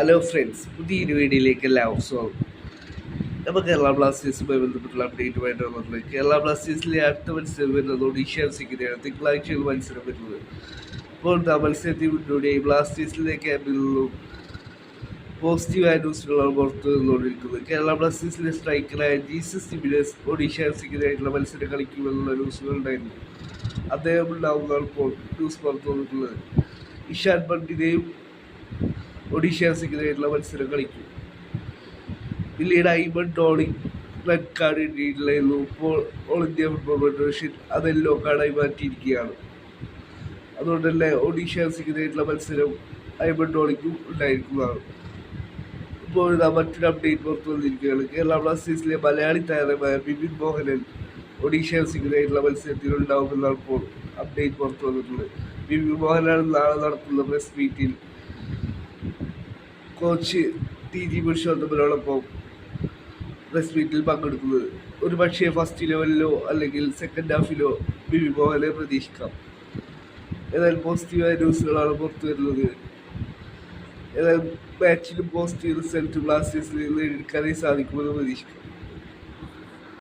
Hello friends, പുതിയൊരു വീഡിയോയിലേക്ക് എല്ലാവർക്കും സ്വാഗതം. നമ്മൾ കേരള ബ്ലാസ്റ്റേഴ്സുമായി ബന്ധപ്പെട്ടുള്ള അപ്ഡേറ്റുമായിട്ട് വന്നിട്ടുള്ളത്. കേരള ബ്ലാസ്റ്റേഴ്സിലെ അടുത്ത മത്സരം വരുന്നത് ഒഡീഷ സിക്കിനെയാണ്. തിങ്കളാഴ്ചയാണ് മത്സരം വരുന്നത്. അപ്പോൾ ആ മത്സരത്തിന് മുന്നോടിയായി ബ്ലാസ്റ്റേഴ്സിലെ ക്യാമ്പിൽ നിന്നും പോസിറ്റീവായ ന്യൂസുകളാണ് പുറത്തു വന്നുകൊണ്ടിരിക്കുന്നത്. കേരള ബ്ലാസ്റ്റേഴ്സിലെ സ്ട്രൈക്കറായ ജീസസ് ജിമിനസ് ഒഡീഷ സിക്കിനായിട്ടുള്ള മത്സരം കളിക്കുമെന്നുള്ള ന്യൂസുകളുണ്ടായിരുന്നു. അദ്ദേഹം ഉണ്ടാവുന്നതാണ് ഇപ്പോൾ ന്യൂസ് പുറത്തു വന്നിട്ടുള്ളത്. ഇഷാൻ പണ്ഡിതയും ഒഡീഷ സിക്കിനായിട്ടുള്ള മത്സരം കളിക്കും. പിന്നീട് ഐബൺ ടോണി റെഡ് കാർഡ് കിട്ടിയിട്ടില്ലായിരുന്നു. ഇപ്പോൾ ഓൾ ഇന്ത്യ ഫുട്ബോൾ ഫെഡറേഷൻ അത് യെല്ലോ കാർഡായി മാറ്റിയിരിക്കുകയാണ്. അതുകൊണ്ട് തന്നെ ഒഡീഷ സിക്കിനായിട്ടുള്ള മത്സരം ഐബൺ ടോണിക്കും ഉണ്ടായിരിക്കുന്നതാണ്. ഇപ്പോൾ മറ്റൊരു അപ്ഡേറ്റ് പുറത്തു വന്നിരിക്കുകയാണ്. കേരള ബ്ലാസ്റ്റേഴ്സിലെ മലയാളി താരമായ ബിപിൻ മോഹനൻ ഒഡീഷ സിക്കിനായിട്ടുള്ള മത്സരത്തിൽ ഉണ്ടാവുമെന്നാണ് ഇപ്പോൾ അപ്ഡേറ്റ് പുറത്തു വന്നിട്ടുള്ളത്. ബിപിൻ മോഹനാണ് നാളെ നടത്തുന്ന പ്രസ് മീറ്റിൽ കോച്ച് TG പുരുഷോത്തമനോടൊപ്പം പ്രസ് മീറ്റിൽ പങ്കെടുക്കുന്നത്. ഒരു പക്ഷേ ഫസ്റ്റ് ലെവലിലോ അല്ലെങ്കിൽ സെക്കൻഡ് ഹാഫിലോ ബിപി മോഹനെ പ്രതീക്ഷിക്കാം. എന്നാൽ പോസിറ്റീവായ ന്യൂസുകളാണ് പുറത്തു വരുന്നത്. എന്നാൽ മാച്ചിലും പോസിറ്റീവ് റിസൾട്ട് ബ്ലാസ്റ്റേഴ്സിൽ നേടിയെടുക്കാനേ സാധിക്കുമെന്ന് പ്രതീക്ഷിക്കാം.